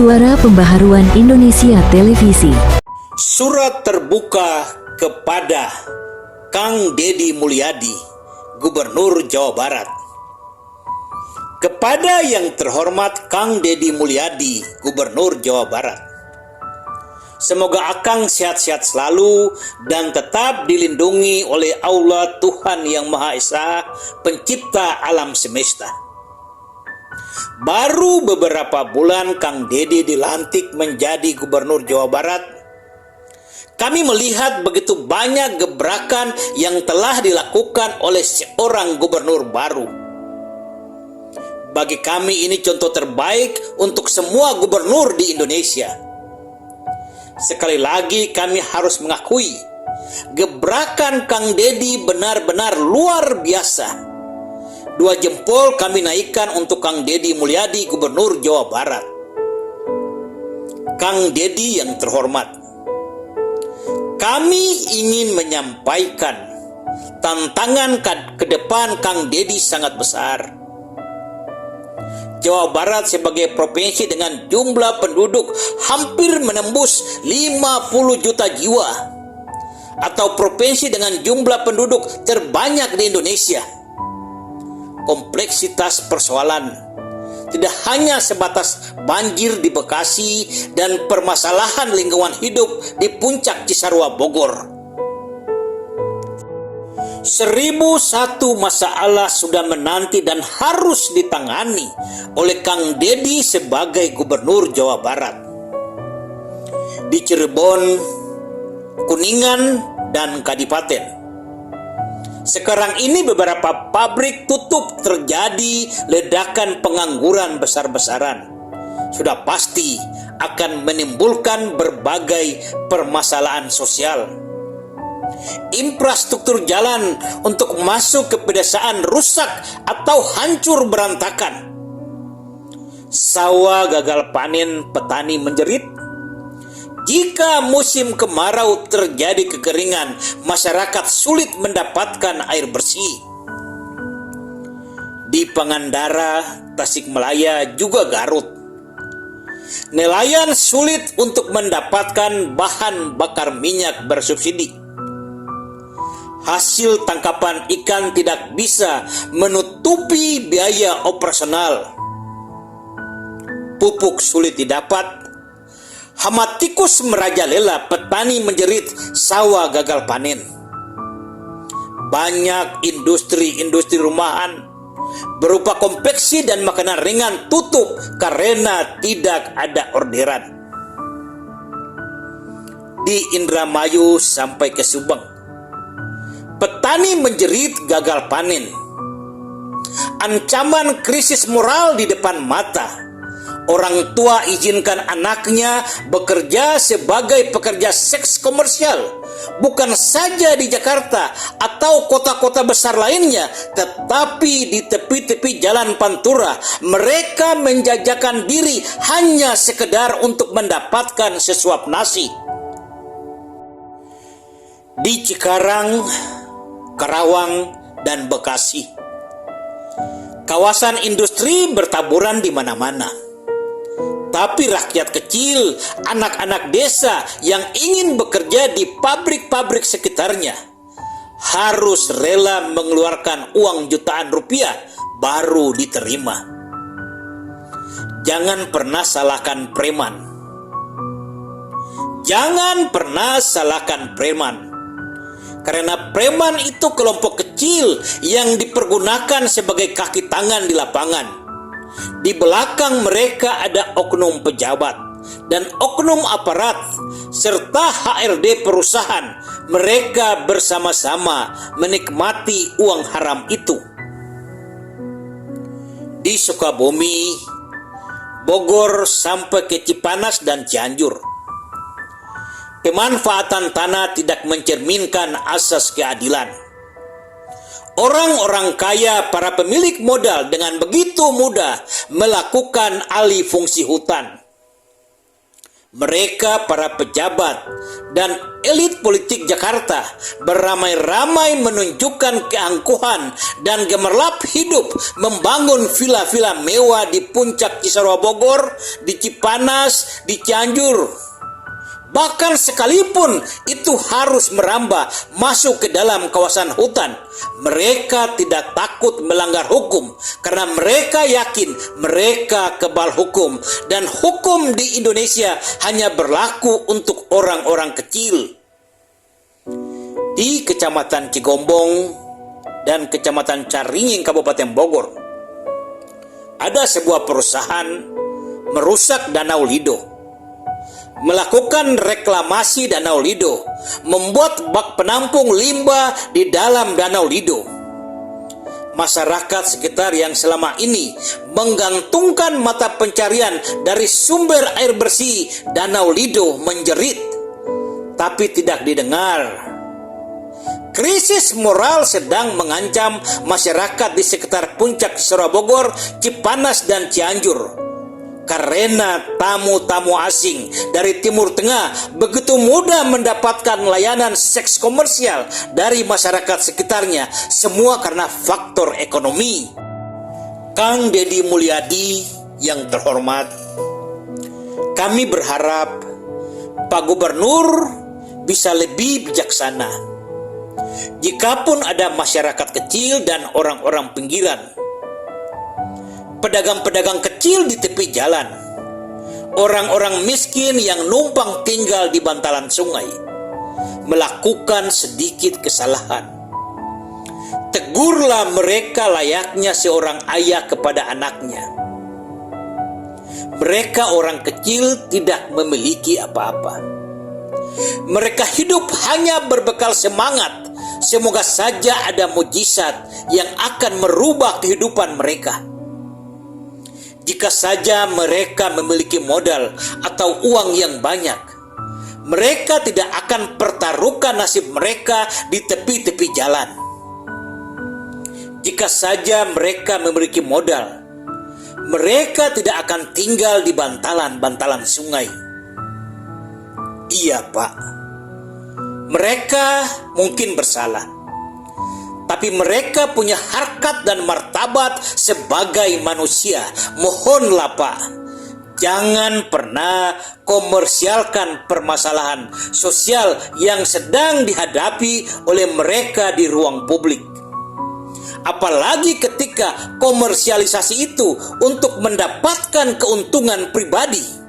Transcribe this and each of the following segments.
Suara Pembaharuan Indonesia Televisi. Surat terbuka kepada Kang Deddy Mulyadi, Gubernur Jawa Barat. Kepada yang terhormat Kang Deddy Mulyadi, Gubernur Jawa Barat. Semoga Akang sehat-sehat selalu dan tetap dilindungi oleh Allah Tuhan Yang Maha Esa, Pencipta alam semesta. Baru beberapa bulan Kang Deddy dilantik menjadi Gubernur Jawa Barat, kami melihat begitu banyak gebrakan yang telah dilakukan oleh seorang gubernur baru. Bagi kami ini contoh terbaik untuk semua gubernur di Indonesia. Sekali lagi kami harus mengakui, gebrakan Kang Deddy benar-benar luar biasa. 2 jempol kami naikkan untuk Kang Deddy Mulyadi, Gubernur Jawa Barat. Kang Deddy yang terhormat, kami ingin menyampaikan tantangan ke depan Kang Deddy sangat besar. Jawa Barat sebagai provinsi dengan jumlah penduduk hampir menembus 50 juta jiwa, atau provinsi dengan jumlah penduduk terbanyak di Indonesia. Kompleksitas persoalan tidak hanya sebatas banjir di Bekasi dan permasalahan lingkungan hidup di Puncak Cisarua Bogor. 1001 masalah sudah menanti dan harus ditangani oleh Kang Deddy sebagai Gubernur Jawa Barat. Di Cirebon, Kuningan, dan Kadipaten. Sekarang ini beberapa pabrik tutup, terjadi ledakan pengangguran besar-besaran. Sudah pasti akan menimbulkan berbagai permasalahan sosial. Infrastruktur jalan untuk masuk ke pedesaan rusak atau hancur berantakan. Sawah gagal panen, petani menjerit. Jika musim kemarau terjadi kekeringan, masyarakat sulit mendapatkan air bersih. Di Pangandaran, Tasikmalaya, juga Garut, nelayan sulit untuk mendapatkan bahan bakar minyak bersubsidi. Hasil tangkapan ikan tidak bisa menutupi biaya operasional. Pupuk sulit didapat. Hama tikus merajalela, petani menjerit, sawah gagal panen. Banyak industri rumahan berupa konveksi dan makanan ringan tutup karena tidak ada orderan. Di Indramayu sampai ke Subang, petani menjerit gagal panen. Ancaman krisis moral di depan mata. Orang tua izinkan anaknya bekerja sebagai pekerja seks komersial, bukan saja di Jakarta atau kota-kota besar lainnya, tetapi di tepi-tepi jalan Pantura. Mereka menjajakan diri hanya sekedar untuk mendapatkan sesuap nasi. Di Cikarang, Karawang, dan Bekasi, kawasan industri bertaburan di mana-mana. Tapi rakyat kecil, anak-anak desa yang ingin bekerja di pabrik-pabrik sekitarnya harus rela mengeluarkan uang jutaan rupiah baru diterima. Jangan pernah salahkan preman. Jangan pernah salahkan preman. Karena preman itu kelompok kecil yang dipergunakan sebagai kaki tangan di lapangan. Di belakang mereka ada oknum pejabat dan oknum aparat serta HRD perusahaan. Mereka bersama-sama menikmati uang haram itu. Di Sukabumi, Bogor sampai ke Cipanas dan Cianjur, pemanfaatan tanah tidak mencerminkan asas keadilan. Orang-orang kaya, para pemilik modal dengan begitu mudah melakukan alih fungsi hutan. mereka para pejabat dan elit politik Jakarta beramai-ramai menunjukkan keangkuhan dan gemerlap hidup membangun villa-villa mewah di puncak Cisarua Bogor, di Cipanas, di Cianjur. Bahkan sekalipun itu harus merambah masuk ke dalam kawasan hutan, mereka tidak takut melanggar hukum karena mereka yakin mereka kebal hukum dan hukum di Indonesia hanya berlaku untuk orang-orang kecil. Di Kecamatan Cigombong dan Kecamatan Caringin Kabupaten Bogor, ada sebuah perusahaan merusak Danau Lido, melakukan reklamasi Danau Lido, membuat bak penampung limbah di dalam Danau Lido. Masyarakat sekitar yang selama ini menggantungkan mata pencarian dari sumber air bersih Danau Lido menjerit, tapi tidak didengar. Krisis moral sedang mengancam masyarakat di sekitar puncak Cisarua Bogor, Cipanas, dan Cianjur. Karena tamu-tamu asing dari Timur Tengah begitu mudah mendapatkan layanan seks komersial dari masyarakat sekitarnya, semua karena faktor ekonomi. Kang Deddy Mulyadi yang terhormat, kami berharap Pak Gubernur bisa lebih bijaksana. Jikapun ada masyarakat kecil dan orang-orang pinggiran, pedagang-pedagang kecil di tepi jalan, orang-orang miskin yang numpang tinggal di bantalan sungai, melakukan sedikit kesalahan, tegurlah mereka layaknya seorang ayah kepada anaknya. Mereka orang kecil tidak memiliki apa-apa. Mereka hidup hanya berbekal semangat. Semoga saja ada mujizat yang akan merubah kehidupan mereka. Jika saja mereka memiliki modal atau uang yang banyak, mereka tidak akan pertaruhkan nasib mereka di tepi-tepi jalan. Jika saja mereka memiliki modal, mereka tidak akan tinggal di bantalan-bantalan sungai. Iya, Pak. Mereka mungkin bersalah, tapi mereka punya harkat dan martabat sebagai manusia. Mohonlah Pak, jangan pernah komersialkan permasalahan sosial yang sedang dihadapi oleh mereka di ruang publik. Apalagi ketika komersialisasi itu untuk mendapatkan keuntungan pribadi.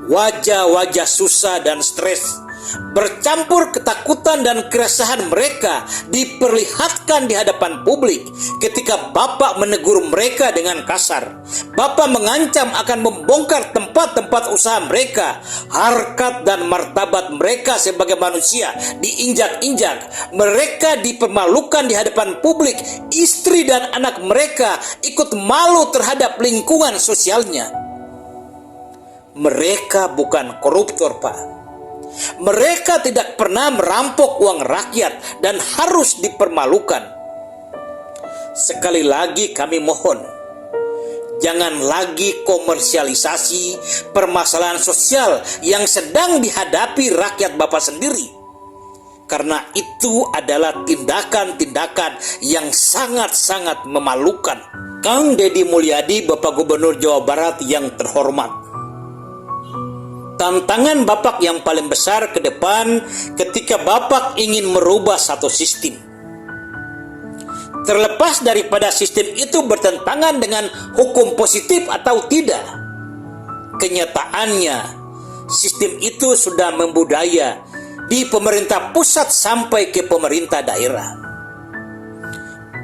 Wajah-wajah susah dan stres bercampur ketakutan dan keresahan mereka diperlihatkan di hadapan publik ketika Bapak menegur mereka dengan kasar. Bapak mengancam akan membongkar tempat-tempat usaha mereka. Harkat dan martabat mereka sebagai manusia diinjak-injak. Mereka dipermalukan di hadapan publik. Istri dan anak mereka ikut malu terhadap lingkungan sosialnya. Mereka bukan koruptor, Pak. Mereka tidak pernah merampok uang rakyat dan harus dipermalukan. Sekali lagi kami mohon, jangan lagi komersialisasi permasalahan sosial yang sedang dihadapi rakyat Bapak sendiri. Karena itu adalah tindakan-tindakan yang sangat-sangat memalukan. Kang Deddy Mulyadi, Bapak Gubernur Jawa Barat yang terhormat, tantangan Bapak yang paling besar ke depan ketika Bapak ingin merubah satu sistem. Terlepas daripada sistem itu bertentangan dengan hukum positif atau tidak, kenyataannya sistem itu sudah membudaya di pemerintah pusat sampai ke pemerintah daerah.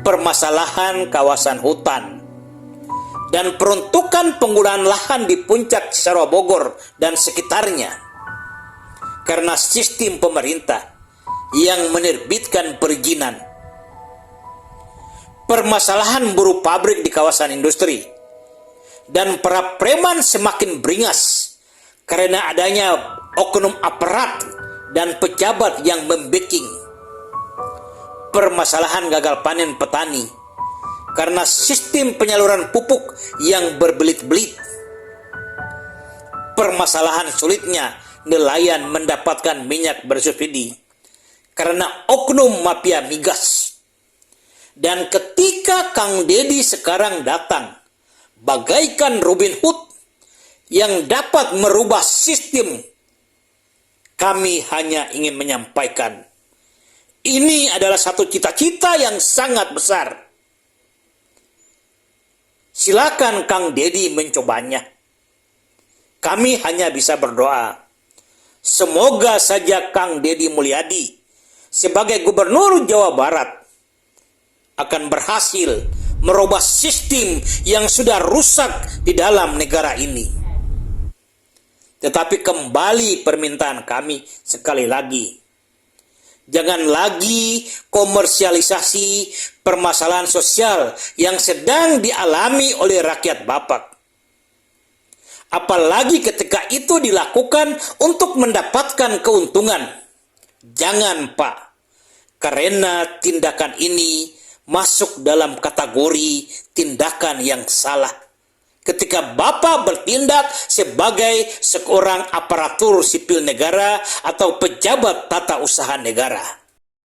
Permasalahan kawasan hutan dan peruntukan penggunaan lahan di puncak Cisarua Bogor dan sekitarnya karena sistem pemerintah yang menerbitkan perizinan. Permasalahan buruh pabrik di kawasan industri dan para preman semakin beringas karena adanya oknum aparat dan pejabat yang membacking. Permasalahan gagal panen petani karena sistem penyaluran pupuk yang berbelit-belit. permasalahan sulitnya nelayan mendapatkan minyak bersubsidi karena oknum mafia migas. Dan ketika Kang Deddy sekarang datang bagaikan Robin Hood yang dapat merubah sistem, kami hanya ingin menyampaikan, ini adalah satu cita-cita yang sangat besar. Silakan Kang Deddy mencobanya. Kami hanya bisa berdoa, semoga saja Kang Deddy Mulyadi sebagai Gubernur Jawa Barat akan berhasil merubah sistem yang sudah rusak di dalam negara ini. Tetapi kembali permintaan kami sekali lagi, jangan lagi komersialisasi permasalahan sosial yang sedang dialami oleh rakyat Bapak. Apalagi ketika itu dilakukan untuk mendapatkan keuntungan. Jangan, Pak, karena tindakan ini masuk dalam kategori tindakan yang salah. Ketika Bapak bertindak sebagai seorang aparatur sipil negara atau pejabat tata usaha negara.